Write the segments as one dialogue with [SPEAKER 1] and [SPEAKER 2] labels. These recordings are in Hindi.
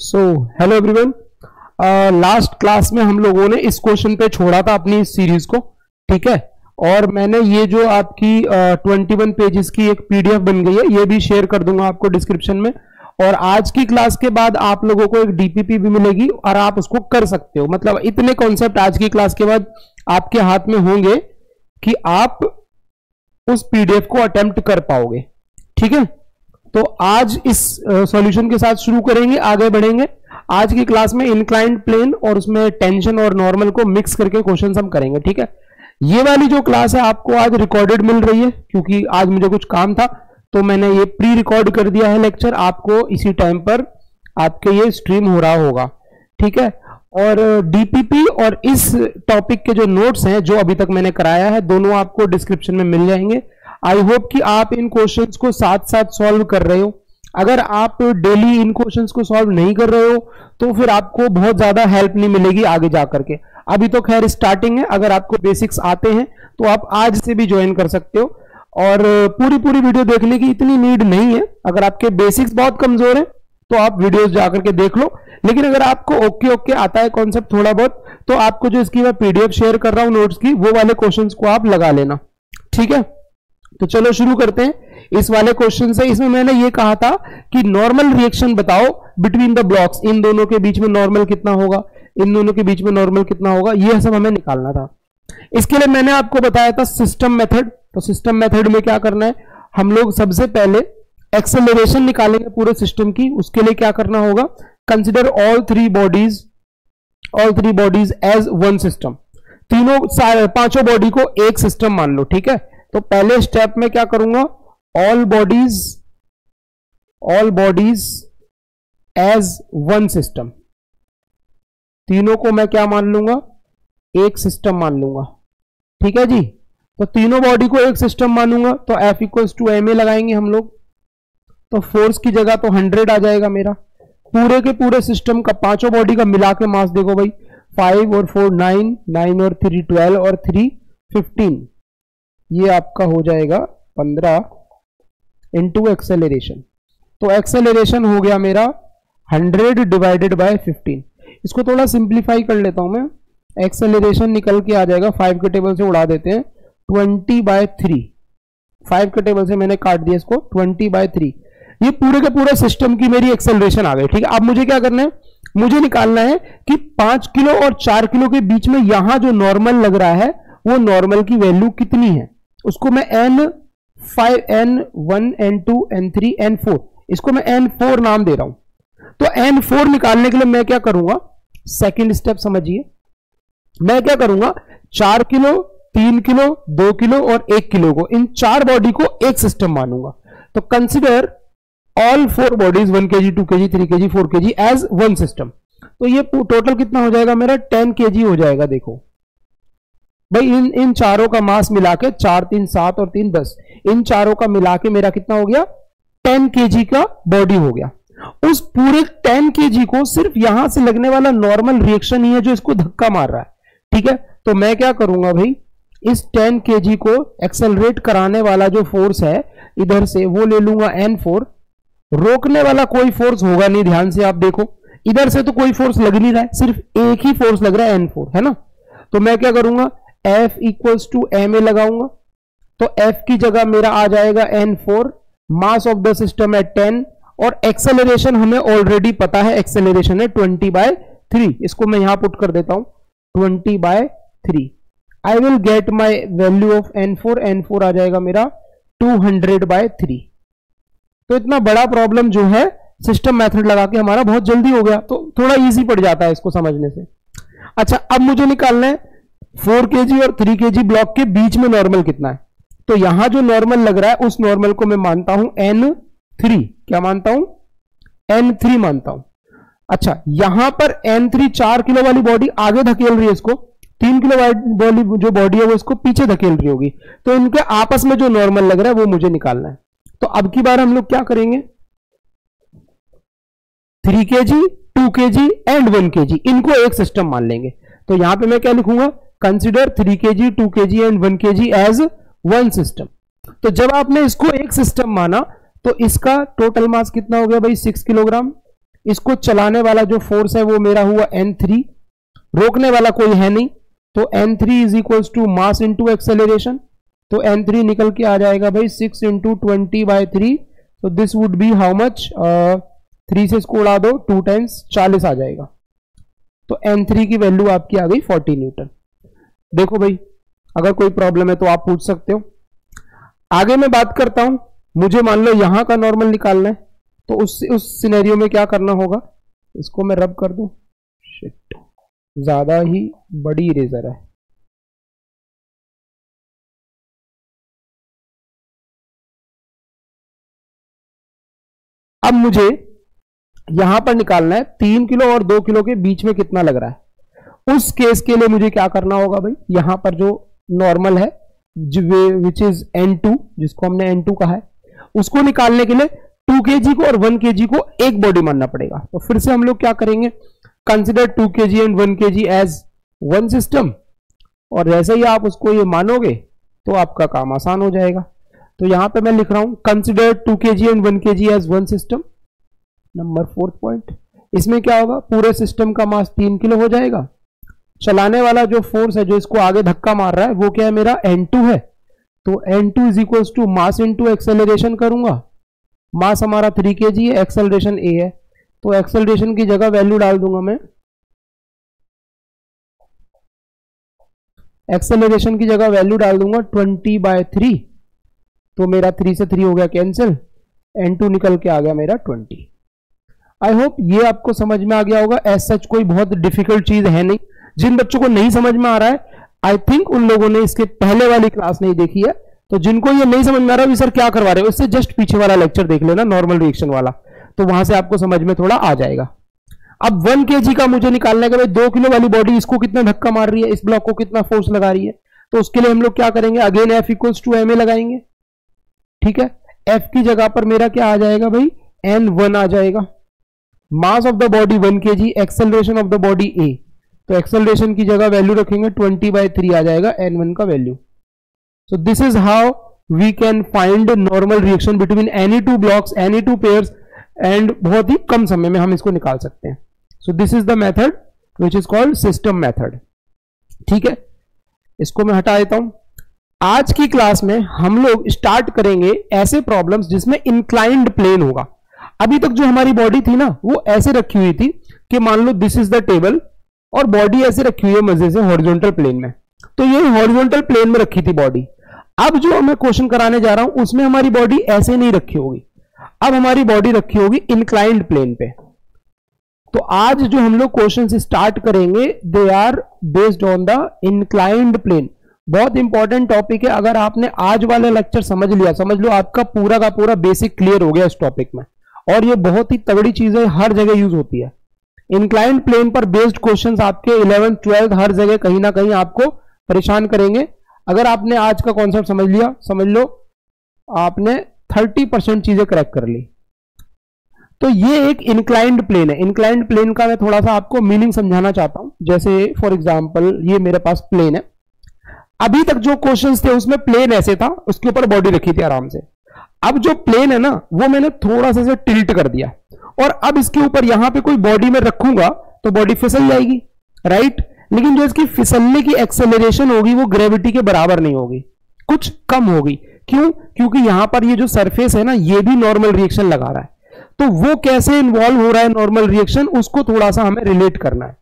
[SPEAKER 1] So hello everyone. Last class में हम लोगों ने इस क्वेश्चन पे छोड़ा था अपनी इस सीरीज को, ठीक है। और मैंने ये जो आपकी 21 पेजेस की एक पीडीएफ बन गई है, ये भी शेयर कर दूंगा आपको डिस्क्रिप्शन में। और आज की क्लास के बाद आप लोगों को एक डीपीपी भी मिलेगी और आप उसको कर सकते हो। मतलब इतने कॉन्सेप्ट आज की क्लास के बाद आपके हाथ में होंगे कि आप उस पीडीएफ को अटेम्प्ट कर पाओगे, ठीक है। तो आज इस सॉल्यूशन के साथ शुरू करेंगे, आगे बढ़ेंगे। आज की क्लास में इंक्लाइंड प्लेन और उसमें टेंशन और नॉर्मल को मिक्स करके क्वेश्चन हम करेंगे, ठीक है। ये वाली जो क्लास है आपको आज रिकॉर्डेड मिल रही है, क्योंकि आज मुझे कुछ काम था तो मैंने ये प्री रिकॉर्ड कर दिया है लेक्चर। आपको इसी टाइम पर आपके ये स्ट्रीम हो रहा होगा, ठीक है। और डीपीपी और इस टॉपिक के जो नोट्स हैं जो अभी तक मैंने कराया है, दोनों आपको डिस्क्रिप्शन में मिल जाएंगे। आई होप कि आप इन क्वेश्चंस को साथ साथ सॉल्व कर रहे हो। अगर आप डेली इन क्वेश्चंस को सॉल्व नहीं कर रहे हो तो फिर आपको बहुत ज्यादा हेल्प नहीं मिलेगी आगे जाकर के। अभी तो खैर स्टार्टिंग है, अगर आपको बेसिक्स आते हैं तो आप आज से भी ज्वाइन कर सकते हो। और पूरी वीडियो देखने की इतनी नीड नहीं है। अगर आपके बेसिक्स बहुत कमजोर है तो आप वीडियोस जाकर के देख लो, लेकिन अगर आपको ओके आता है कॉन्सेप्ट थोड़ा बहुत, तो आपको जो इसकी मैं पीडीएफ शेयर कर रहा हूं नोट्स की, वो वाले क्वेश्चंस को आप लगा लेना, ठीक है। तो चलो शुरू करते हैं इस वाले क्वेश्चन से। इसमें मैंने ये कहा था कि नॉर्मल रिएक्शन बताओ बिटवीन द ब्लॉक्स, इन दोनों के बीच में नॉर्मल कितना होगा, इन दोनों के बीच में नॉर्मल कितना होगा, ये सब हमें निकालना था। इसके लिए मैंने आपको बताया था सिस्टम मेथड। तो सिस्टम मेथड में क्या करना है, हम लोग सबसे पहले एक्सेलरेशन निकालेंगे पूरे सिस्टम की। उसके लिए क्या करना होगा, consider all three bodies as one system. पांचों बॉडी को एक सिस्टम मान लो, ठीक है। तो पहले स्टेप में क्या करूंगा, all bodies as one system, तीनों को मैं क्या मान लूंगा, एक सिस्टम मान लूंगा, ठीक है जी। तो तीनों बॉडी को एक सिस्टम मानूंगा तो F इक्वल्स टू ma लगाएंगे हम लोग। तो फोर्स की जगह तो 100 आ जाएगा मेरा। पूरे के पूरे सिस्टम का, पांचों बॉडी का मिला के मास देखो भाई, 5 और 4 9, 9 और 3 12 और 3 15, ये आपका हो जाएगा 15 इंटू एक्सेलरेशन। तो एक्सेलरेशन हो गया मेरा 100 डिवाइडेड बाय 15। इसको थोड़ा सिंप्लीफाई कर लेता हूं मैं। एक्सेलरेशन निकल के आ जाएगा, 5 के टेबल से उड़ा देते हैं, 20/3। 5 के टेबल से मैंने काट दिया इसको, 20/3। ये पूरे के पूरे सिस्टम की मेरी एक्सेलरेशन आ गई, ठीक है। अब मुझे क्या करना है, मुझे निकालना है कि 5 किलो और 4 किलो के बीच में यहां जो नॉर्मल लग रहा है वो नॉर्मल की वैल्यू कितनी है। उसको मैं N5, N1, N2, N3, N4, इसको मैं N4 नाम दे रहा हूं। तो N4 निकालने के लिए मैं क्या करूंगा, सेकंड स्टेप समझिए। मैं क्या करूंगा, 4 किलो, 3 किलो, 2 किलो और 1 किलो को, इन चार बॉडी को एक सिस्टम मानूंगा। तो consider all 4 bodies 1 kg, 2 kg, 3 kg, 4 kg as one system. तो ये टोटल कितना हो जाएगा मेरा, 10 kg हो जाएगा। देखो भाई, इन चारों का मास मिला के, 4 3 7 और 3 10, इन चारों का मिला के मेरा कितना हो गया, 10 kg का बॉडी हो गया। उस पूरे 10 kg को सिर्फ यहां से लगने वाला नॉर्मल रिएक्शन ही है जो इसको धक्का मार रहा है, ठीक है। तो मैं क्या करूंगा भाई, इस 10 kg को एक्सेलरेट कराने वाला जो फोर्स है इधर से वो ले लूंगा N4। रोकने वाला कोई फोर्स होगा नहीं, ध्यान से आप देखो, इधर से तो कोई फोर्स लग नहीं रहा है, सिर्फ एक ही फोर्स लग रहा है, N4, है ना। तो मैं क्या करूंगा, F इक्वल्स टू ma लगाऊंगा। तो F की जगह मेरा आ जाएगा N4, mass of the system है 10 और एक्सेलरेशन हमें ऑलरेडी पता है, एक्सेलरेशन है 20/3। इसको मैं यहां पुट कर देता हूं, 20/3। I will get my value of N4। N4 आ जाएगा मेरा 200/3। तो इतना बड़ा प्रॉब्लम जो है सिस्टम मेथड लगा के हमारा बहुत जल्दी हो गया, तो थोड़ा इजी पड़ जाता है इसको समझने से। अच्छा, अब मुझे निकालना है 4 kg और 3 kg ब्लॉक के बीच में नॉर्मल कितना है। तो यहां जो नॉर्मल लग रहा है उस नॉर्मल को मैं मानता हूं N3। क्या मानता हूं, N3 मानता हूं। अच्छा, यहां पर N3 4 किलो वाली बॉडी आगे धकेल रही है इसको, 3 किलो वाली जो बॉडी है वो इसको पीछे धकेल रही होगी। तो इनके आपस में जो नॉर्मल लग रहा है वो मुझे निकालना है। तो अब की बार हम लोग क्या करेंगे, 3 kg, 2 kg एंड 1 kg, इनको एक सिस्टम मान लेंगे। तो यहां पे मैं क्या लिखूंगा, consider 3 kg, 2 kg and 1 kg as one system. तो जब आपने इसको एक सिस्टम माना तो इसका टोटल मास कितना हो गया भाई, 6 किलोग्राम। इसको चलाने वाला जो फोर्स है वो मेरा हुआ N3, रोकने वाला कोई है नहीं, तो N3 is equals to mass into acceleration. तो N3 निकल के आ जाएगा भाई 6 इंटू 20/3, तो this would be how much, 3 से इसको उड़ा दो, 2 टाइम्स 40 आ जाएगा। तो N3 की वैल्यू आपकी आ गई 40 न्यूटन। देखो भाई, अगर कोई प्रॉब्लम है तो आप पूछ सकते हो। आगे मैं बात करता हूं, मुझे मान लो यहां का नॉर्मल निकालना है, तो उस सिनेरियो में क्या करना होगा, इसको मैं रब कर दूं, शिट ज्यादा ही बड़ी इरेजर है। अब मुझे यहां पर निकालना है 3 किलो और 2 किलो के बीच में कितना लग रहा है। उस केस के लिए मुझे क्या करना होगा भाई, यहां पर जो नॉर्मल है विच इज N2, जिसको हमने N2 कहा है, उसको निकालने के लिए 2 kg को और 1 kg को एक बॉडी मानना पड़ेगा। तो फिर से हम लोग क्या करेंगे, consider 2 kg and 1 kg as one system, और जैसे ही आप उसको ये मानोगे तो आपका काम आसान हो जाएगा। तो यहां पे मैं लिख रहा हूं consider 2 kg and 1 kg as one system. Number 4th point, इसमें क्या होगा, पूरे सिस्टम का मास 3 किलो हो जाएगा। चलाने वाला जो फोर्स है जो इसको आगे धक्का मार रहा है वो क्या है, मेरा N2 है। तो N2 is equal to mass into acceleration करूंगा। मास हमारा 3 kg है, एक्सेलरेशन A है, तो एक्सेलरेशन की जगह वैल्यू डाल दूंगा मैं, एक्सेलरेशन की जगह वैल्यू डाल दूंगा 20/3, तो मेरा 3 से 3 हो गया कैंसिल, N2 निकल के आ गया मेरा 20। आई होप ये आपको समझ में आ गया होगा। एज सच कोई बहुत डिफिकल्ट चीज है नहीं। जिन बच्चों को नहीं समझ में आ रहा है, आई थिंक उन लोगों ने इसके पहले वाली क्लास नहीं देखी है। तो जिनको ये नहीं समझ में आ रहा है सर क्या करवा रहे हो, इससे जस्ट पीछे वाला लेक्चर देख लेना, नॉर्मल रिएक्शन वाला, तो वहां से आपको समझ में थोड़ा आ जाएगा। अब 1 kg का मुझे निकालना है कि भाई 2 किलो वाली बॉडी इसको कितना धक्का मार रही है, इस ब्लॉक को कितना फोर्स लगा रही है। तो उसके लिए हम लोग क्या करेंगे, again F equals to ma लगाएंगे। ठीक है, F की जगह पर मेरा क्या आ जाएगा भाई, N1 आ जाएगा। Mass of the body 1 kg, acceleration of the body A, तो एक्सेलरेशन की जगह वैल्यू रखेंगे 20/3 आ जाएगा N1 का value. So this is how we can find normal reaction between any two blocks, any two pairs, and बहुत ही कम समय में हम इसको निकाल सकते हैं। सो this is the method which is called system method. ठीक है, इसको मैं हटा देता हूं। आज की क्लास में हम लोग स्टार्ट करेंगे ऐसे प्रॉब्लम्स जिसमें इंक्लाइंड प्लेन होगा। अभी तक जो हमारी बॉडी थी ना वो ऐसे रखी हुई थी कि मान लो दिस इज द टेबल और बॉडी ऐसे रखी हुई है मजे से हॉरिजॉन्टल प्लेन में, तो ये हॉरिजॉन्टल प्लेन में रखी थी बॉडी। अब जो मैं क्वेश्चन कराने जा रहा हूं उसमें हमारी बॉडी ऐसे नहीं रखी होगी, अब हमारी बॉडी रखी होगी इंक्लाइंड प्लेन पे। तो आज जो हम लोग क्वेश्चन स्टार्ट करेंगे they are based on the inclined plane. बहुत इंपॉर्टेंट टॉपिक है, अगर आपने आज वाला लेक्चर समझ लिया, समझ लो आपका पूरा का पूरा बेसिक क्लियर हो गया इस टॉपिक में, और ये बहुत ही तगड़ी चीज है, हर जगह यूज होती है। इंक्लाइंड प्लेन पर बेस्ड क्वेश्चंस आपके 11th 12th हर जगह कहीं ना कहीं आपको परेशान करेंगे। अगर आपने आज का कॉन्सेप्ट समझ लिया, समझ लो आपने 30% चीजें क्रैक कर ली। तो ये एक इंक्लाइंड प्लेन है। इंक्लाइंड प्लेन का मैं थोड़ा सा आपको मीनिंग समझाना चाहता हूं। जैसे फॉर एग्जांपल ये मेरे पास प्लेन है, अभी तक जो क्वेश्चंस थे उसमें प्लेन ऐसे था, उसके ऊपर बॉडी रखी थी आराम से। अब जो प्लेन है ना वो मैंने थोड़ा सा टिल्ट कर दिया, और अब इसके ऊपर यहां पे कोई बॉडी में रखूंगा तो बॉडी फिसल जाएगी, राइट। लेकिन जो इसकी फिसलने की एक्सेलरेशन होगी वो ग्रेविटी के बराबर नहीं होगी, कुछ कम होगी। क्यों? क्योंकि यहां पर ये जो सरफेस है ना ये भी नॉर्मल रिएक्शन लगा रहा है, तो वो कैसे इन्वॉल्व हो रहा है नॉर्मल रिएक्शन, उसको थोड़ा सा हमें रिलेट करना है।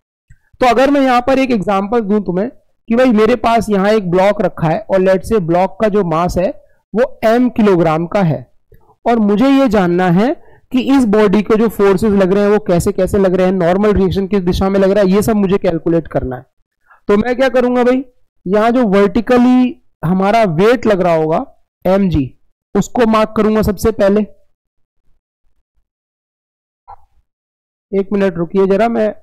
[SPEAKER 1] तो अगर मैं यहां पर एक एग्जांपल दूं तुम्हें कि भाई मेरे पास यहां एक ब्लॉक रखा है और लेट से ब्लॉक का जो मास है वो m किलोग्राम का है, और मुझे ये जानना है कि इस बॉडी के जो फोर्सेस लग रहे हैं वो कैसे कैसे लग रहे हैं, नॉर्मल रिएक्शन किस दिशा में लग रहा है, ये सब मुझे कैलकुलेट करना है। तो मैं क्या करूंगा भाई, यहां जो वर्टिकली हमारा वेट लग रहा होगा mg, उसको मार्क करूंगा सबसे पहले। एक मिनट रुकिए जरा, मैं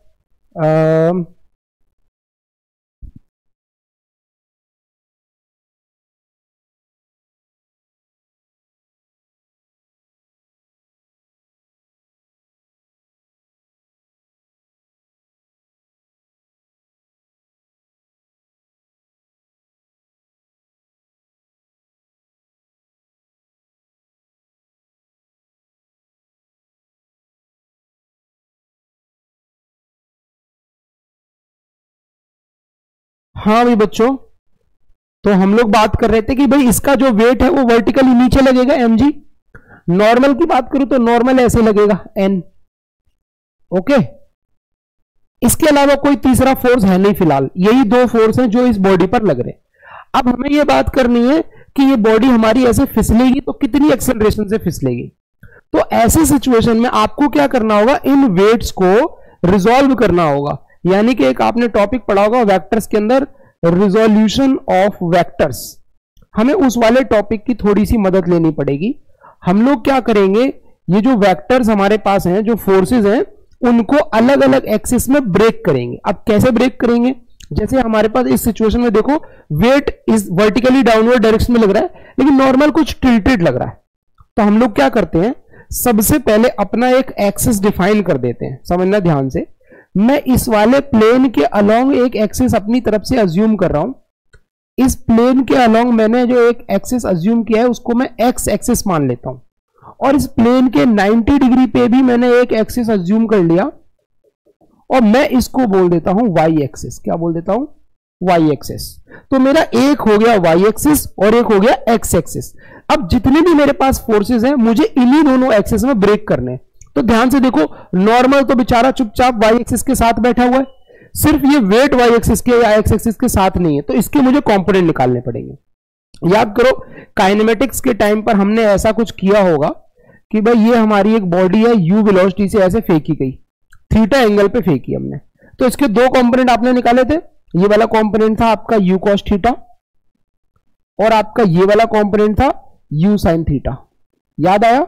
[SPEAKER 1] हाँ भाई बच्चों, तो हम लोग बात कर रहे थे कि भाई इसका जो वेट है वो वर्टिकली नीचे लगेगा mg। नॉर्मल की बात करूं तो नॉर्मल ऐसे लगेगा n। ओके, इसके अलावा कोई तीसरा फोर्स है नहीं फिलहाल, यही दो फोर्स हैं जो इस बॉडी पर लग रहे हैं। अब हमें यह बात करनी है कि ये बॉडी हमारी ऐसे फिसलेगी तो कितनी एक्सेलरेशन से फिसलेगी। तो ऐसे सिचुएशन में आपको क्या करना होगा, इन वेट्स को रिजॉल्व करना होगा। यानी कि एक आपने टॉपिक पढ़ा होगा वेक्टर्स के अंदर, रिजोल्यूशन ऑफ वेक्टर्स। हमें उस वाले टॉपिक की थोड़ी सी मदद लेनी पड़ेगी। हम लोग क्या करेंगे, ये जो वेक्टर्स हमारे पास हैं, जो फोर्सेस हैं, उनको अलग अलग एक्सिस में ब्रेक करेंगे। अब कैसे ब्रेक करेंगे, जैसे हमारे पास इस सिचुएशन में देखो वेट इस वर्टिकली डाउनवर्ड डायरेक्शन में लग रहा है, लेकिन नॉर्मल कुछ टिल्टेड लग रहा है। तो हम लोग क्या करते हैं, सबसे पहले अपना एक एक्सिस डिफाइन कर देते हैं। समझना ध्यान से, मैं इस वाले प्लेन के अलोंग एक एक्सिस अपनी तरफ से अज्यूम कर रहा हूं। इस प्लेन के अलोंग मैंने जो एक एक्सिस अज्यूम किया है उसको मैं एक्स एक्सिस मान लेता हूं, और इस प्लेन के 90 डिग्री पे भी मैंने एक एक्सिस अज्यूम कर लिया और मैं इसको बोल देता हूं वाई एक्सिस। क्या बोल देता हूं, वाई एक्सिस। तो मेरा एक हो गया वाई एक्सिस और एक हो गया एक्स एक्सिस। अब जितने भी मेरे पास फोर्सेस हैं मुझे इन्हीं दोनों एक्सिस में ब्रेक करने। तो ध्यान से देखो, नॉर्मल तो बेचारा चुपचाप वाई एक्सिस के साथ बैठा हुआ है, सिर्फ ये वेट वाई एक्सिस के या एक्स एक्सिस के साथ नहीं है, तो इसके मुझे कंपोनेंट निकालने पड़ेंगे। याद करो काइनेमेटिक्स के टाइम पर हमने ऐसा कुछ किया होगा कि भाई ये हमारी एक बॉडी है, यू वेलोसिटी से ऐसे फेंकी गई, थीटा एंगल पे फेंकी हमने, तो इसके दो कंपोनेंट आपने निकाले थे। ये वाला कंपोनेंट था आपका यू कॉस थीटा और आपका ये वाला कंपोनेंट था यू साइन थीटा। याद आया,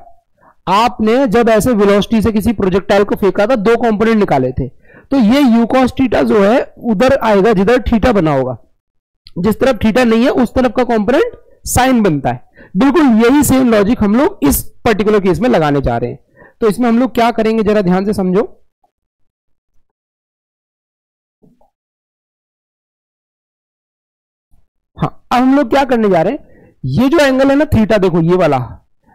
[SPEAKER 1] आपने जब ऐसे वेलोसिटी से किसी प्रोजेक्टाइल को फेंका था, दो कंपोनेंट निकाले थे। तो ये यू कॉस थीटा जो है उधर आएगा जिधर थीटा बना होगा, जिस तरफ थीटा नहीं है उस तरफ का कंपोनेंट साइन बनता है। बिल्कुल यही सेम लॉजिक हम लोग इस पर्टिकुलर केस में लगाने जा रहे हैं। तो इसमें हम लोग क्या करेंगे, जरा ध्यान से समझो। हाँ, अब हम लोग क्या करने जा रहे हैं, ये जो एंगल है ना थीटा, देखो ये वाला,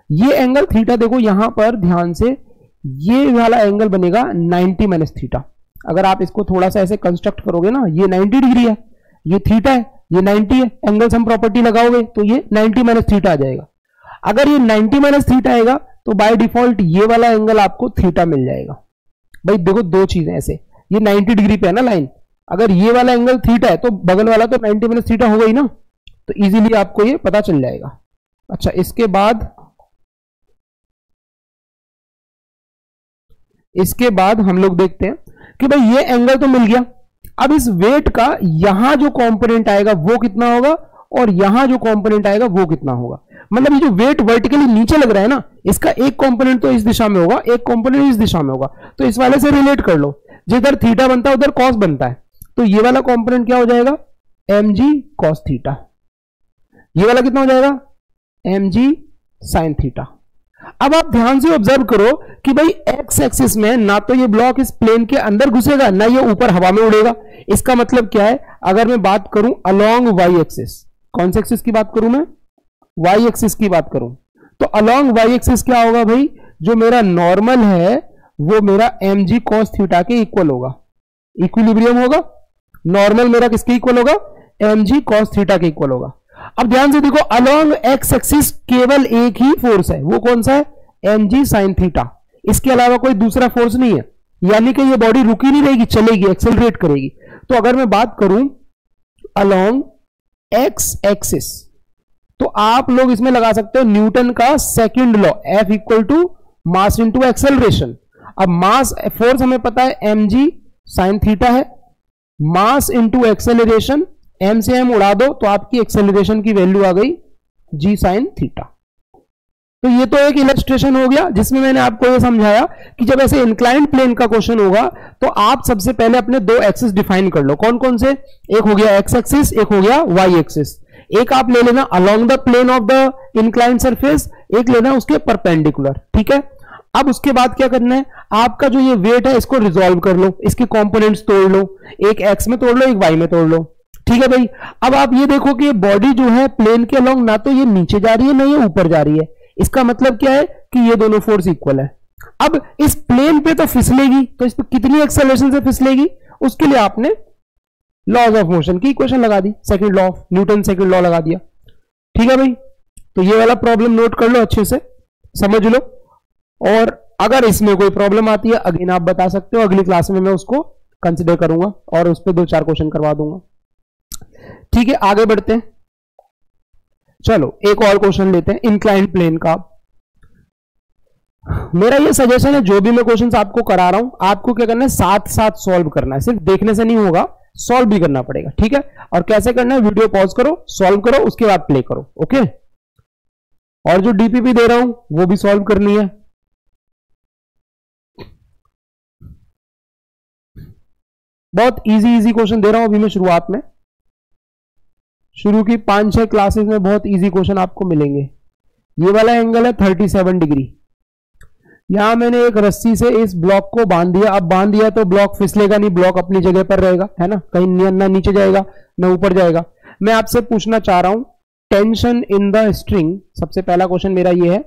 [SPEAKER 1] ये एंगल थीटा देखो यहां पर ध्यान से, ये वाला एंगल बनेगा 90 माइनस थीटा। अगर आप इसको थोड़ा सा ऐसे कंस्ट्रक्ट करोगे ना, ये 90 डिग्री है, ये थीटा है, ये 90 है, एंगल सम प्रॉपर्टी लगाओगे तो ये 90 माइनस थीटा आ जाएगा। अगर ये 90 माइनस थीटा आएगा तो बाय डिफॉल्ट ये वाला एंगल आपको थीटा मिल जाएगा। भाई देखो दो चीजें ऐसे, ये 90 डिग्री पे है ना लाइन, अगर ये वाला एंगल थीटा है तो बगल वाला तो 90 माइनस थीटा होगा ही ना, तो इजीली आपको ये पता चल जाएगा। अच्छा, इसके बाद हम लोग देखते हैं कि भाई ये एंगल तो मिल गया। अब इस वेट का यहां जो कंपोनेंट आएगा वो कितना होगा और यहां जो कंपोनेंट आएगा वो कितना होगा। मतलब ये जो वेट वर्टिकली नीचे लग रहा है ना, इसका एक कंपोनेंट तो इस दिशा में होगा, एक कंपोनेंट इस दिशा में होगा। तो इस वाले से रिलेट कर लो, जिधर थीटा बनता है उधर कॉस बनता है, तो ये वाला कंपोनेंट क्या हो जाएगा, mg cos थीटा। ये वाला कितना हो जाएगा, mg sin थीटा। अब आप ध्यान से ऑब्जर्व करो कि भाई एक्स एक्सिस में ना तो ये ब्लॉक इस प्लेन के अंदर घुसेगा ना ये ऊपर हवा में उड़ेगा। इसका मतलब क्या है, अगर मैं बात करूं अलोंग वाई एक्सिस, कौन से एक्सिस की बात करूं मैं, वाई एक्सिस की बात करूं, तो अलोंग वाई एक्सिस क्या होगा भाई, जो मेरा नॉर्मल है वो मेरा mg cos थीटा के इक्वल होगा, इक्विलिब्रियम होगा। नॉर्मल मेरा किसके इक्वल होगा, mg cos थीटा के इक्वल होगा। अब ध्यान से देखो, अलोंग एक्स एक्सिस केवल एक ही फोर्स है, वो कौन सा है, mg sin थीटा। इसके अलावा कोई दूसरा फोर्स नहीं है, यानी कि ये बॉडी रुकी नहीं रहेगी, चलेगी, एक्सेलरेट करेगी। तो अगर मैं बात करूं अलोंग एक्स एक्सिस, तो आप लोग इसमें लगा सकते हो न्यूटन का second law, F equal to mass into acceleration. अब मास फोर्स हमें पता है mg sin थीटा है, मास इंटू एक्सेलरेशन, m से m उड़ा दो तो आपकी एक्सेलरेशन की वैल्यू आ गई g sin थीटा। तो ये तो एक इलस्ट्रेशन हो गया जिसमें मैंने आपको ये समझाया कि जब ऐसे इंक्लाइंड प्लेन का क्वेश्चन होगा तो आप सबसे पहले अपने दो एक्सिस डिफाइन कर लो। कौन कौन से, एक हो गया एक्स एक्सिस, एक हो गया वाई एक्सिस। एक आप ले लेना along the plane of the inclined surface, एक लेना उसके परपेंडिकुलर, ठीक है। अब उसके बाद क्या करना है, आपका जो ये वेट है इसको रिजॉल्व कर लो, इसके कंपोनेंट्स तोड़ लो, एक एक्स में तोड़ लो, एक वाई में तोड़ लो, ठीक है भाई। अब आप ये देखो कि ये बॉडी जो है प्लेन के अलोंग ना तो ये नीचे जा रही है ना ये ऊपर जा रही है। इसका मतलब क्या है कि ये दोनों फोर्स इक्वल है। अब इस प्लेन पे तो फिसलेगी, तो इस पे कितनी एक्सेलरेशन से फिसलेगी, उसके लिए आपने लॉज ऑफ मोशन की इक्वेशन लगा दी, second law of Newton second law लगा दिया। ठीक है भाई, तो ये वाला प्रॉब्लम नोट कर लो, अच्छे से समझ लो, और अगर इसमें कोई प्रॉब्लम आती है अगेन आप बता सकते हो, अगली क्लास में मैं उसको कंसिडर करूंगा और उस पर 2-4 क्वेश्चन करवा दूंगा। ठीक है, आगे बढ़ते हैं। चलो एक और क्वेश्चन लेते हैं इंक्लाइंड प्लेन का। मेरा ये सजेशन है, जो भी मैं क्वेश्चंस आपको करा रहा हूं आपको क्या करना है, साथ साथ सॉल्व करना है, सिर्फ देखने से नहीं होगा, सॉल्व भी करना पड़ेगा। ठीक है, और कैसे करना है, वीडियो पॉज करो, सॉल्व करो, उसके बाद प्ले करो। ओके, और जो डीपीपी दे रहा हूं वो भी सॉल्व करनी है। बहुत इजी इजी क्वेश्चन दे रहा हूं अभी मैं शुरुआत में, शुरू की 5-6 क्लासेस में बहुत इजी क्वेश्चन आपको मिलेंगे। ये वाला एंगल है 37 डिग्री, यहां मैंने एक रस्सी से इस ब्लॉक को बांध दिया। अब बांध दिया तो ब्लॉक फिसलेगा नहीं, ब्लॉक अपनी जगह पर रहेगा, है ना, कहीं ना नीचे जाएगा ना ऊपर जाएगा। मैं आपसे पूछना चाह रहा हूं टेंशन इन द स्ट्रिंग, सबसे पहला क्वेश्चन मेरा ये है,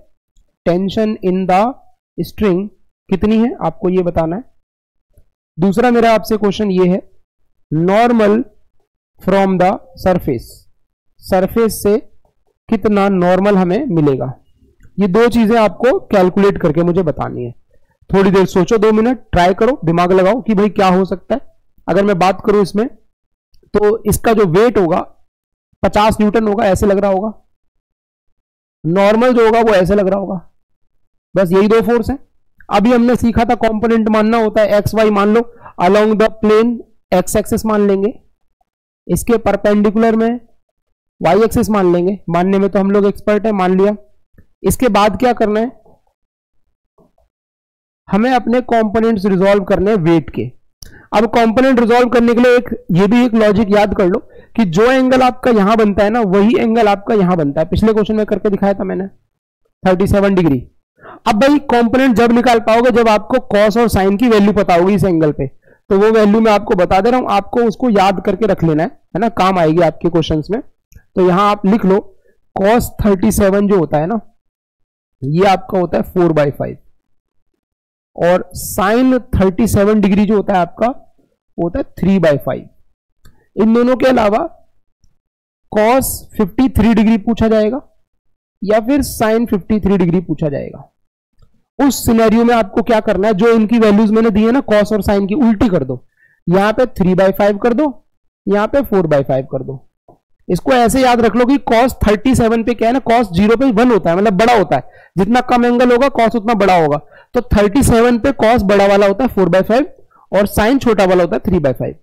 [SPEAKER 1] टेंशन इन द स्ट्रिंग कितनी है आपको ये बताना है। दूसरा मेरा आपसे क्वेश्चन ये है, normal from the surface, surface से कितना नॉर्मल हमें मिलेगा। ये दो चीजें आपको कैलकुलेट करके मुझे बतानी है। थोड़ी देर सोचो, 2 मिनट ट्राई करो, दिमाग लगाओ कि भाई क्या हो सकता है। अगर मैं बात करूं इसमें तो इसका जो वेट होगा 50 न्यूटन होगा, ऐसे लग रहा होगा। नॉर्मल जो होगा वो ऐसे लग रहा होगा। बस यही 2 फोर्स है। अभी हमने सीखा था कंपोनेंट मानना होता है, एक्स वाई मान लो, along the plane x axis मान लेंगे, इसके परपेंडिकुलर में वाई एक्सिस मान लेंगे। मानने में तो हम लोग एक्सपर्ट है, मान लिया। इसके बाद क्या करना है, हमें अपने कंपोनेंट्स रिजॉल्व करने हैं वेट के। अब कंपोनेंट रिजॉल्व करने के लिए ये भी एक लॉजिक याद कर लो कि जो एंगल आपका यहां बनता है ना, वही एंगल आपका यहां बनता है। पिछले क्वेश्चन में करके दिखाया था मैंने 37 डिग्री। अब भाई कंपोनेंट जब निकाल पाओगे जब आपको कॉस और साइन की वैल्यू पता होगी इस एंगल पे, तो वो वैल्यू मैं आपको बता दे रहा हूं, आपको उसको याद करके रख लेना है ना, काम आएगी आपके क्वेश्चंस में। तो यहां आप लिख लो cos 37 जो होता है ना, ये आपका होता है 4/5, और साइन 37 डिग्री जो होता है आपका वो होता है 3/5। इन दोनों के अलावा cos 53 डिग्री पूछा जाएगा या फिर साइन 53 डिग्री पूछा जाएगा। उस सिनेरियो में आपको क्या करना है, जो इनकी वैल्यूज मैंने दी है ना कॉस और साइन की, उल्टी कर दो। यहां पे 3/5 कर दो, यहां पे 4/5 कर दो। इसको ऐसे याद रख लो कि cos 37 पे क्या है ना, cos 0 पे 1 होता है, मतलब बड़ा होता है। जितना कम एंगल होगा cos उतना बड़ा होगा। तो 37 पे cos बड़ा वाला होता है 4/5 और साइन छोटा वाला होता है 3/5।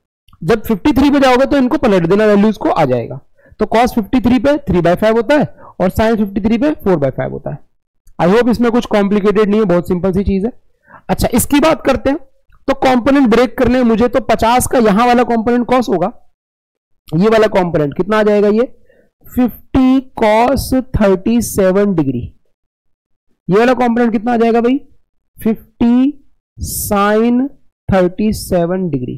[SPEAKER 1] जब 53 पे जाओगे तो इनको पलट देना, वैल्यूज को आ जाएगा। तो cos 53 पे 3/5 होता है और साइन 53 पे 4/5 होता है। आई होप इसमें कुछ कॉम्प्लिकेटेड नहीं है, बहुत सिंपल सी चीज है। अच्छा, इसकी बात करते हैं। तो कंपोनेंट ब्रेक करने में मुझे तो 50 का यहां वाला कंपोनेंट cos होगा, ये वाला कंपोनेंट कितना आ जाएगा, ये 50 cos 37 डिग्री। ये वाला कंपोनेंट कितना आ जाएगा भाई, 50 sin 37 डिग्री।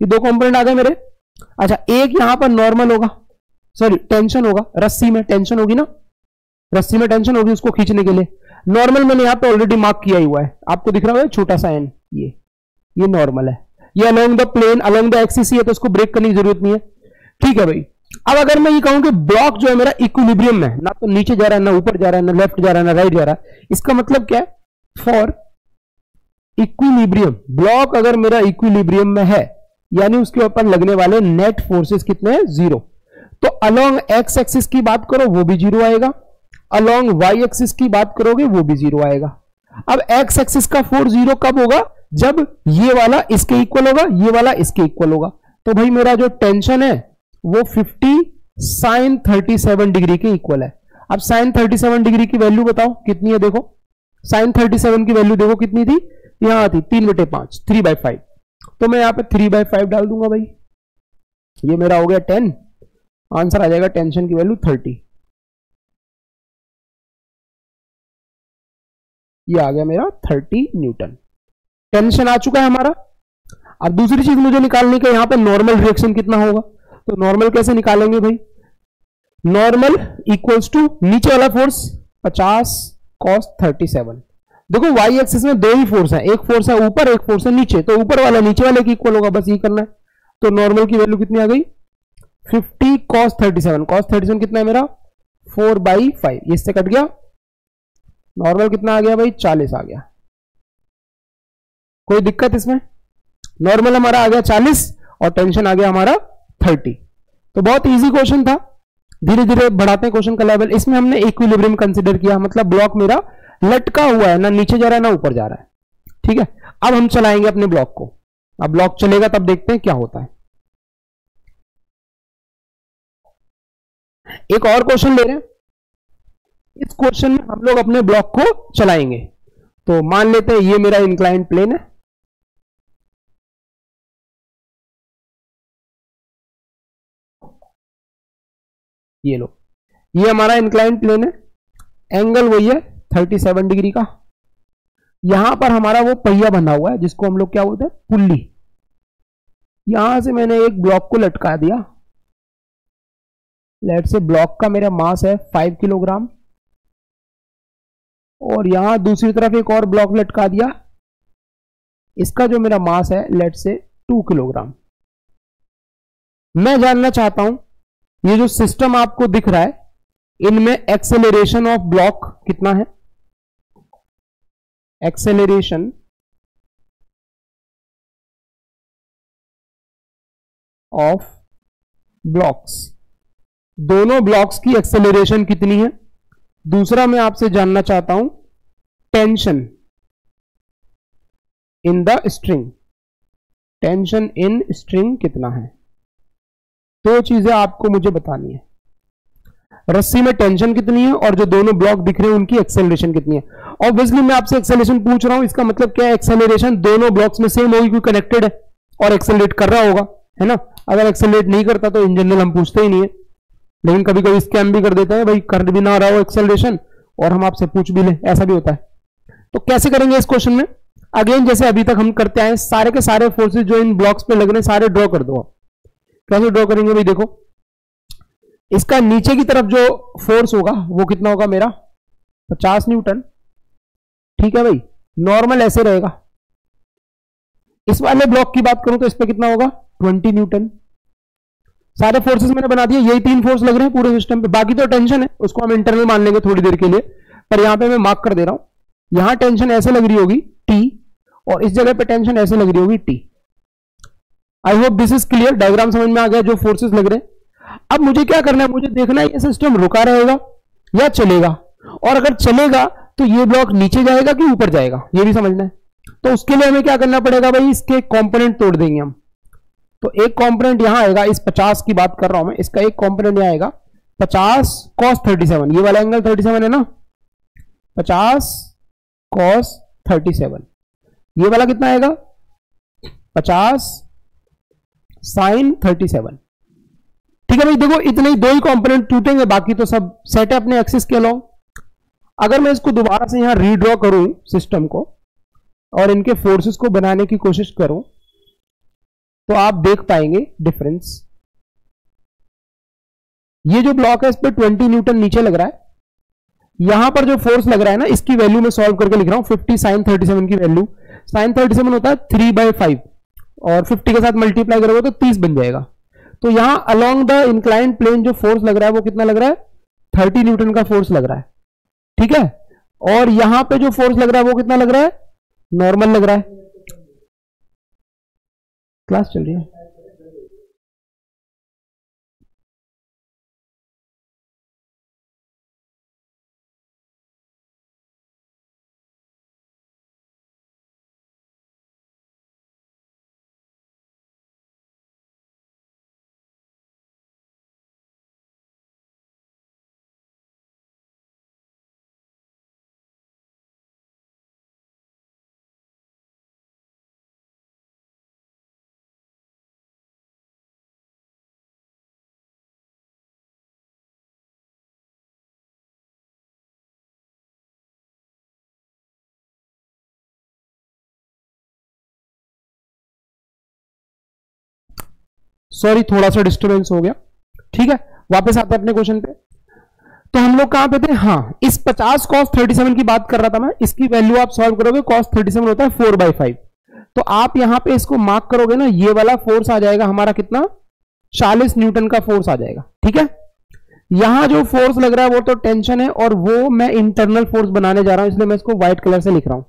[SPEAKER 1] ये 2 कंपोनेंट आ गए मेरे। अच्छा, एक यहां पर नॉर्मल होगा, सॉरी टेंशन होगा, रस्सी में टेंशन होगी ना, रस्सी में टेंशन होगी उसको खींचने के लिए। नॉर्मल मैंने यहां पे ऑलरेडी मार्क किया हुआ है, आपको दिख रहा है छोटा सा एन, ये नॉर्मल है। ये along the plane along the axis है, तो इसको ब्रेक करने की जरूरत नहीं है। ठीक है भाई। अब अगर मैं ये कहूं कि ब्लॉक जो है मेरा इक्विलिब्रियम में, ना तो नीचे जा रहा है, ना ऊपर जा रहा है, ना लेफ्ट जा रहा है, ना राइट जा रहा है, इसका मतलब क्या है, फॉर इक्विलिब्रियम, ब्लॉक अगर मेरा इक्विलिब्रियम में है यानी उसके ऊपर लगने वाले नेट फोर्सेस कितने हैं, 0। तो अलोंग एक्स एक्सिस की बात करो वो भी 0 आएगा, अलोंग वाई एक्सिस की बात करोगे वो भी 0 आएगा। अब एक्स एक्सिस का फोर्स 0 कब होगा, जब ये वाला इसके इक्वल होगा, ये वाला इसके इक्वल होगा। तो भाई मेरा जो टेंशन है वो 50 sin 37 डिग्री के इक्वल है। अब sin 37 डिग्री की वैल्यू बताओ कितनी है, देखो sin 37 की वैल्यू देखो कितनी थी, यहां थी 3/5, 3/5। तो मैं यहां पे 3/5 डाल दूंगा भाई, ये मेरा हो गया 10, आंसर आ जाएगा टेंशन की वैल्यू 30। ये आ गया मेरा 30 न्यूटन। टेंशन आ चुका है हमारा। अब दूसरी चीज मुझे निकालने का, यहां पे नॉर्मल रिएक्शन कितना होगा, तो नॉर्मल कैसे निकालेंगे भाई, नॉर्मल इक्वल्स टू नीचे वाला फोर्स 50 cos 37। देखो वाई एक्सिस में 2 ही फोर्स है, एक फोर्स है ऊपर, एक फोर्स है नीचे, तो ऊपर वाला नीचे वाले की इक्वल होगा, बस ये करना है। तो नॉर्मल की वैल्यू कितनी आ गई 50 cos 37, cos 37 कितना है मेरा 4/5, ये इससे कट गया, नॉर्मल कितना आ गया भाई 40 आ गया। कोई दिक्कत इसमें? नॉर्मल हमारा आ गया 40 और टेंशन आ गया हमारा 30। तो बहुत इजी क्वेश्चन था, धीरे धीरे बढ़ाते हैं क्वेश्चन का लेवल। इसमें हमने इक्विलिब्रियम कंसीडर किया, मतलब ब्लॉक मेरा लटका हुआ है, ना नीचे जा रहा है ना ऊपर जा रहा है। ठीक है, अब हम चलाएंगे अपने ब्लॉक को। अब ब्लॉक चलेगा तब देखते हैं क्या होता है। एक और क्वेश्चन ले रहे हैं, इस क्वेश्चन में हम लोग अपने ब्लॉक को चलाएंगे। तो मान लेते हैं ये मेरा इंक्लाइंड प्लेन है, ये लो, ये हमारा इंक्लाइंड प्लेन है, एंगल वही है 37 डिग्री का। यहां पर हमारा वो पहिया बना हुआ है जिसको हम लोग क्या बोलते हैं पुल्ली। यहां से मैंने एक ब्लॉक को लटका दिया, लेट से ब्लॉक का मेरा मास है 5 किलोग्राम, और यहां दूसरी तरफ एक और ब्लॉक लटका दिया, इसका जो मेरा मास है लेट से 2 किलोग्राम। मैं जानना चाहता हूं ये जो सिस्टम आपको दिख रहा है इनमें एक्सेलरेशन ऑफ ब्लॉक कितना है। एक्सेलरेशन ऑफ ब्लॉक्स, दोनों ब्लॉक्स की एक्सेलरेशन कितनी है। दूसरा मैं आपसे जानना चाहता हूं tension in the string, tension in string कितना है। दो चीजें आपको मुझे बतानी है, रस्सी में टेंशन कितनी है और जो दोनों ब्लॉक दिख रहे हैं उनकी एक्सेलरेशन कितनी है। ऑब्वियसली मैं आपसे एक्सेलरेशन पूछ रहा हूं, इसका मतलब क्या है, एक्सेलरेशन दोनों ब्लॉक्स में सेम होगी क्योंकि कनेक्टेड है और एक्सेलरेट कर रहा होगा, है ना। अगर एक्सेलरेट नहीं करता तो इन जनरल हम पूछते ही नहीं है, लेकिन कभी कभी स्कैम भी कर देते हैं, भाई कर भी ना रहा हो एक्सेलरेशन और हम आपसे पूछ भी लें, ऐसा भी होता है। तो कैसे करेंगे इस क्वेश्चन में, अगेन जैसे अभी तक हम करते आए, सारे के सारे फोर्सेज जो इन ब्लॉक्स पे लग रहे हैं सारे ड्रॉ कर दो। कैसे ड्रॉ करेंगे भाई, देखो इसका नीचे की तरफ जो फोर्स होगा वो कितना होगा मेरा 50 न्यूटन। ठीक है भाई, नॉर्मल ऐसे रहेगा। इस वाले ब्लॉक की बात करूं तो इस पे कितना होगा 20 न्यूटन। सारे फोर्सेस मैंने बना दिए, यही 3 फोर्स लग रहे हैं पूरे सिस्टम पे, बाकी तो टेंशन है उसको हम इंटरनल मान लेंगे थोड़ी देर के लिए, पर यहां पे मैं मार्क कर दे रहा हूं। यहां टेंशन ऐसे लग रही होगी T और इस जगह पे टेंशन ऐसे लग रही होगी T। I hope this is clear, diagram समझ में आ गया जो फोर्सेस लग रहे हैं। अब मुझे क्या करना है, मुझे देखना है ये सिस्टम रुका रहेगा या चलेगा, और अगर चलेगा तो ये ब्लॉक नीचे जाएगा कि ऊपर जाएगा, ये भी समझना है। तो उसके लिए हमें क्या करना पड़ेगा भाई, इसके कंपोनेंट तोड़ देंगे हम। तो एक कंपोनेंट यहां आएगा, इस 50 की बात कर रहा हूं मैं, इसका एक कंपोनेंट यहां आएगा 50 cos 37, ये वाला एंगल 37 है ना, 50 cos 37, ये वाला कितना आएगा 50 sin 37। ठीक है भाई, देखो इतने ही 2 ही कंपोनेंट टूटेंगे, बाकी तो सब सेट है अपने एक्सिस के अलोंग। अगर मैं इसको दोबारा से यहां रीड्रॉ करूं सिस्टम को और इनके फोर्सेस को बनाने की कोशिश करूं तो आप देख पाएंगे डिफरेंस। ये जो ब्लॉक है इस पर 20 न्यूटन नीचे लग रहा है, यहां पर जो फोर्स लग रहा है ना इसकी वैल्यू मैं सॉल्व करके लिख रहा हूं 50 sin 37 की वैल्यू। sin 37 होता है 3/5 और 50 के साथ मल्टीप्लाई करोगे तो 30 बन जाएगा। तो यहां अलोंग द इंक्लाइंड प्लेन जो फोर्स लग रहा है वो कितना लग रहा है 30 न्यूटन का फोर्स लग रहा है। ठीक है, और यहां पे जो फोर्स लग रहा है वो कितना लग रहा है, नॉर्मल लग रहा है। क्लास चल रही है, सॉरी थोड़ा सा डिस्टर्बेंस हो गया। ठीक है, वापस आते हैं अपने क्वेश्चन पे। तो हम लोग कहां पे थे, हाँ इस 50 cos 37 की बात कर रहा था मैं, इसकी वैल्यू आप सॉल्व करोगे, cos 37 होता है 4/5, तो आप यहां पे इसको मार्क करोगे ना, ये वाला फोर्स आ जाएगा हमारा कितना, 40 न्यूटन का फोर्स आ जाएगा। ठीक है, यहां जो फोर्स लग रहा है वो तो टेंशन है, और वो मैं इंटरनल फोर्स बनाने जा रहा हूं, इसलिए मैं इसको व्हाइट कलर से लिख रहा हूं।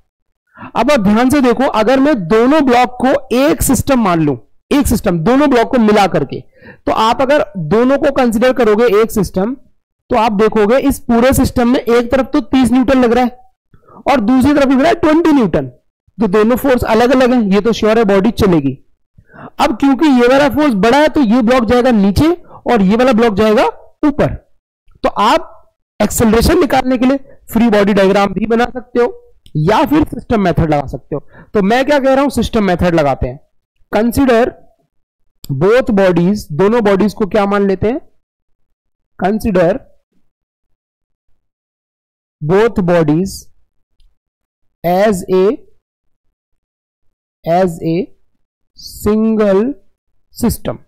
[SPEAKER 1] अब आप ध्यान से देखो, अगर मैं दोनों ब्लॉक को एक सिस्टम मान लूं, एक सिस्टम दोनों ब्लॉक को मिला करके, तो आप अगर दोनों को कंसिडर करोगे एक सिस्टम, तो आप देखोगे इस पूरे सिस्टम में एक तरफ तो 30 न्यूटन लग रहा है और दूसरी तरफ लग रहा है 20 न्यूटन, तो दोनों फोर्स अलग अलग हैं, ये तो श्योर है बॉडी चलेगी। अब क्योंकि ये वाला फोर्स बड़ा है तो ये ब्लॉक जाएगा नीचे और ये वाला ब्लॉक जाएगा ऊपर। तो आप एक्सेलरेशन निकालने के लिए फ्री बॉडी डायग्राम भी बना सकते हो या फिर सिस्टम मेथड लगा सकते हो। तो मैं क्या कह रहा हूं, सिस्टम मेथड लगाते हैं। कंसिडर बोथ बॉडीज, दोनों बॉडीज को क्या मान लेते हैं, consider both bodies as a single system।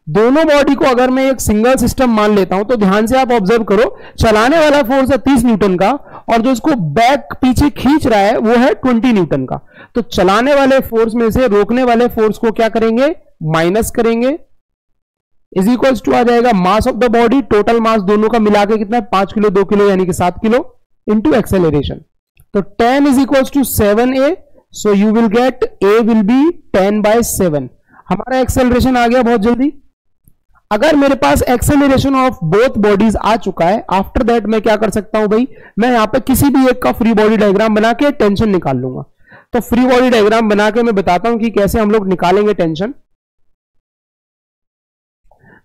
[SPEAKER 1] दोनों बॉडी को अगर मैं एक सिंगल सिस्टम मान लेता हूं तो ध्यान से आप ऑब्जर्व करो, चलाने वाला फोर्स है 30 न्यूटन का और जो इसको बैक पीछे खींच रहा है वो है 20 न्यूटन का। तो चलाने वाले फोर्स में से रोकने वाले फोर्स को क्या करेंगे, माइनस करेंगे, इज इक्वल्स टू आ जाएगा mass of the body, total mass दोनों का मिला के कितना है 5 किलो 2 किलो यानी कि 7 किलो इंटू एक्सेलरेशन। तो 10 is equals to 7a, so you will get a will be 10/7। हमारा एक्सेलरेशन आ गया बहुत जल्दी। अगर मेरे पास एक्सेलरेशन ऑफ बोथ बॉडीज आ चुका है, आफ्टर दैट मैं क्या कर सकता हूं भाई, मैं यहां पे किसी भी एक का फ्री बॉडी डायग्राम बना के टेंशन निकाल लूंगा। तो फ्री बॉडी डायग्राम बना के मैं बताता हूं कि कैसे हम लोग निकालेंगे टेंशन।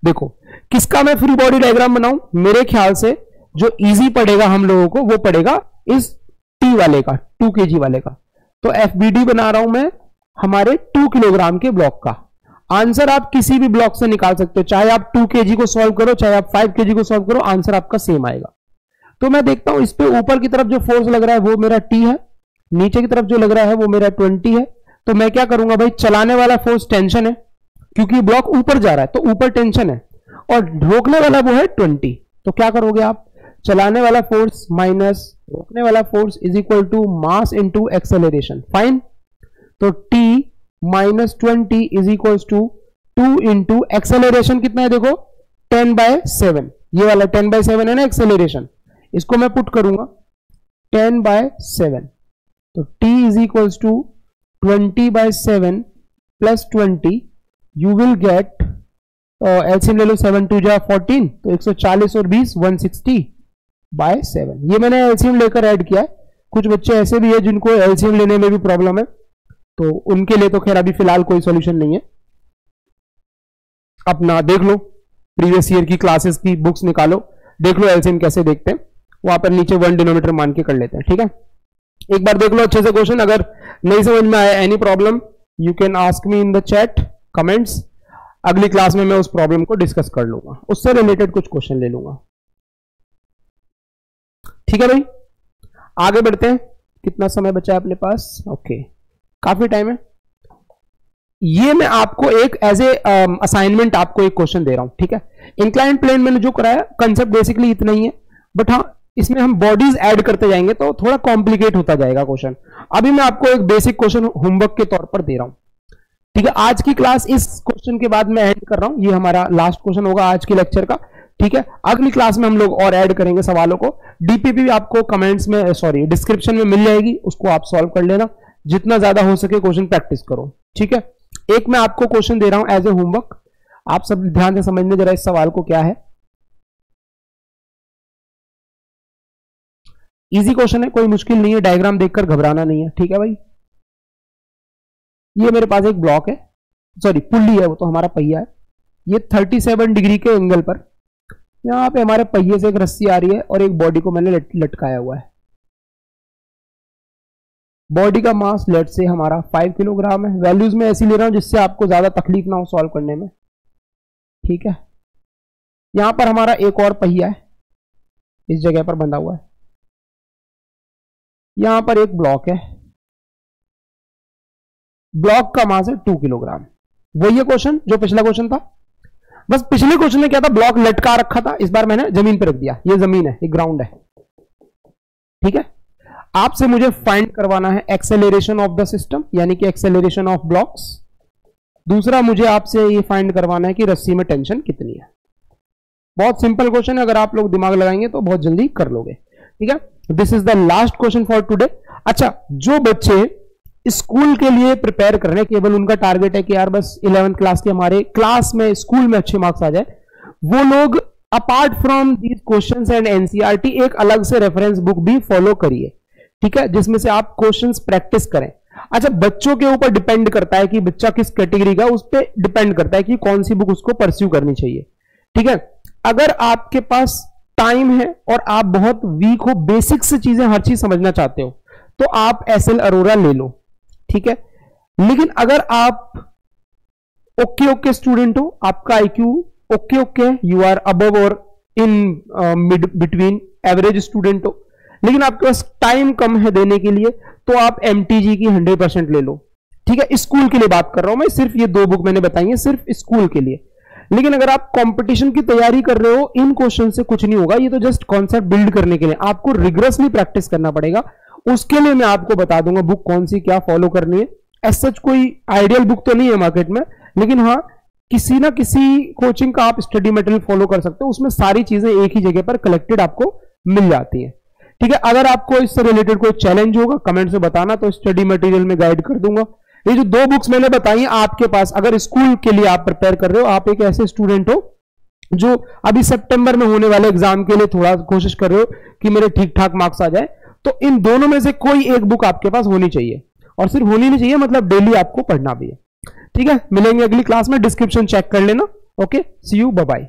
[SPEAKER 1] देखो किसका मैं फ्री बॉडी डायग्राम बनाऊं, मेरे ख्याल से जो इजी पड़ेगा हम लोगों को वो पड़ेगा इस टी वाले का, 2 kg वाले का। तो एफबीडी बना रहा हूं मैं हमारे 2 किलोग्राम के ब्लॉक का। आंसर आप किसी भी ब्लॉक से निकाल सकते हो, चाहे आप 2 kg को सॉल्व करो चाहे आप 5 kg को सॉल्व करो, आंसर आपका सेम आएगा। तो मैं देखता हूं इस पे ऊपर की तरफ जो फोर्स लग रहा है वो मेरा टी है, नीचे की तरफ जो लग रहा है वो मेरा 20 है। तो मैं क्या करूंगा भाई, चलाने वाला फोर्स टेंशन है क्योंकि ब्लॉक ऊपर जा रहा है तो ऊपर टेंशन है, और रोकने वाला वो है 20। तो क्या करोगे आप, चलाने वाला फोर्स माइनस रोकने वाला force is equal to mass into acceleration. Fine, तो t minus 20 is equal to 2 into acceleration कितना है देखो 10/7, ये वाला 10/7 है ना एक्सेलरेशन, इसको मैं पुट करूंगा 10/7। तो t is equal to 20/7 plus 20, you will get LCM ले लो, 7 2 जा 14, तो 140 और 20 160/7। ये मैंने एलसीएम लेकर ऐड किया है। कुछ बच्चे ऐसे भी है जिनको एलसीएम लेने में भी प्रॉब्लम है, तो उनके लिए तो खैर अभी फिलहाल कोई सॉल्यूशन नहीं है। अपना देख लो प्रीवियस ईयर की क्लासेस की बुक्स निकालो, देख लो एलसीएम कैसे देखते हैं, वहां पर नीचे 1 डिनोमिनेटर मान के कर लेते हैं। ठीक है, एक बार देख लो अच्छे से क्वेश्चन, अगर नहीं समझ में आया any problem you can ask me in the chat comments. अगली क्लास में मैं उस प्रॉब्लम को डिस्कस कर लूंगा, उससे रिलेटेड कुछ क्वेश्चन ले लूंगा। ठीक है भाई, आगे बढ़ते हैं। कितना समय बचा है अपने पास, ओके काफी टाइम है। ये मैं आपको एक एज ए असाइनमेंट आपको एक क्वेश्चन दे रहा हूं। ठीक है, इंक्लाइंड प्लेन मैंने जो कराया कंसेप्ट बेसिकली इतना ही है, बट हाँ इसमें हम बॉडीज ऐड करते जाएंगे तो थोड़ा कॉम्प्लिकेट होता जाएगा क्वेश्चन। अभी मैं आपको एक बेसिक क्वेश्चन होमवर्क के तौर पर दे रहा हूं। ठीक है, आज की क्लास इस क्वेश्चन के बाद मैं ऐड कर रहा हूं, ये हमारा लास्ट क्वेश्चन होगा आज के लेक्चर का। ठीक है, अगली क्लास में हम लोग और ऐड करेंगे सवालों को। डीपीपी भी आपको कमेंट्स में सॉरी डिस्क्रिप्शन में मिल जाएगी, उसको आप सॉल्व कर लेना, जितना ज्यादा हो सके क्वेश्चन प्रैक्टिस करो। ठीक है, एक मैं आपको क्वेश्चन दे रहा हूं एज ए होमवर्क, आप सब ध्यान से समझने जरा इस सवाल को क्या है। इजी क्वेश्चन है, कोई मुश्किल नहीं है, डायग्राम देखकर घबराना नहीं है। ठीक है भाई, ये मेरे पास एक ब्लॉक है, सॉरी पुल्ली है, वो तो हमारा पहिया है। ये 37 डिग्री के एंगल पर यहां पे हमारे पहिए से एक रस्सी आ रही है और एक बॉडी को मैंने लटकाया हुआ है। बॉडी का मास लेट से हमारा 5 किलोग्राम है। वैल्यूज में ऐसी ले रहा हूं जिससे आपको ज्यादा तकलीफ ना हो सॉल्व करने में। ठीक है, यहां पर हमारा एक और पहिया है, इस जगह पर बंधा हुआ है। यहां पर एक ब्लॉक है, ब्लॉक का मास है 2 किलोग्राम। वही है क्वेश्चन जो पिछला क्वेश्चन था, बस पिछले क्वेश्चन में क्या था, ब्लॉक लटका रखा था, इस बार मैंने जमीन पर रख दिया। ये जमीन है, ये ग्राउंड है। ठीक है, आपसे मुझे फाइंड करवाना है एक्सेलरेशन ऑफ द सिस्टम, यानी कि एक्सेलरेशन ऑफ ब्लॉक्स। दूसरा मुझे आपसे ये फाइंड करवाना है कि रस्सी में टेंशन कितनी है। बहुत सिंपल क्वेश्चन है, अगर आप लोग दिमाग लगाएंगे तो बहुत जल्दी कर लोगे। ठीक है, this is the last question for today. अच्छा, जो बच्चे स्कूल के लिए प्रिपेयर कर रहे हैं, केवल उनका टारगेट है कि यार बस 11th क्लास के हमारे क्लास में स्कूल में अच्छे मार्क्स आ जाए, वो लोग apart from these questions and NCERT एक अलग से रेफरेंस बुक भी फॉलो करिए। ठीक है, जिसमें से आप क्वेश्चंस प्रैक्टिस करें। अच्छा, बच्चों के ऊपर डिपेंड करता है कि बच्चा किस कैटेगरी का, उस पर डिपेंड करता है कि कौन सी बुक उसको परस्यू करनी चाहिए। ठीक है, अगर आपके पास टाइम है और आप बहुत वीक हो, बेसिक से चीजें हर चीज समझना चाहते हो, तो आप एसएल अरोरा ले लो। ठीक है, लेकिन अगर आप ओके स्टूडेंट हो, आपका IQ okay, you are above और in mid between average student हो, लेकिन आपके पास टाइम कम है देने के लिए, तो आप एमटीजी की 100% ले लो। ठीक है, स्कूल के लिए बात कर रहा हूं मैं, सिर्फ ये 2 बुक मैंने बताई है सिर्फ स्कूल के लिए। लेकिन अगर आप कंपटीशन की तैयारी कर रहे हो, इन क्वेश्चन से कुछ नहीं होगा, ये तो जस्ट कॉन्सेप्ट बिल्ड करने के लिए आपको रिग्रेसली प्रैक्टिस करना पड़ेगा। उसके लिए मैं आपको बता दूंगा बुक कौन सी क्या फॉलो करनी है। एज सच कोई आइडियल बुक तो नहीं है मार्केट में, लेकिन हाँ किसी ना किसी कोचिंग का आप स्टडी मटेरियल फॉलो कर सकते हो, उसमें सारी चीजें एक ही जगह पर कलेक्टेड आपको मिल जाती है। ठीक है, अगर आपको इससे रिलेटेड कोई चैलेंज होगा कमेंट से बताना, तो स्टडी मटेरियल में गाइड कर दूंगा। ये जो 2 बुक्स मैंने बताई हैं आपके पास, अगर स्कूल के लिए आप प्रिपेयर कर रहे हो, आप एक ऐसे स्टूडेंट हो जो अभी सितंबर में होने वाले एग्जाम के लिए थोड़ा कोशिश कर रहे हो कि मेरे ठीक ठाक मार्क्स आ जाए, तो इन दोनों में से कोई एक बुक आपके पास होनी चाहिए। और सिर्फ होनी नहीं चाहिए, मतलब डेली आपको पढ़ना भी है। ठीक है, मिलेंगे अगली क्लास में, डिस्क्रिप्शन चेक कर लेना। Okay, see you, bye bye.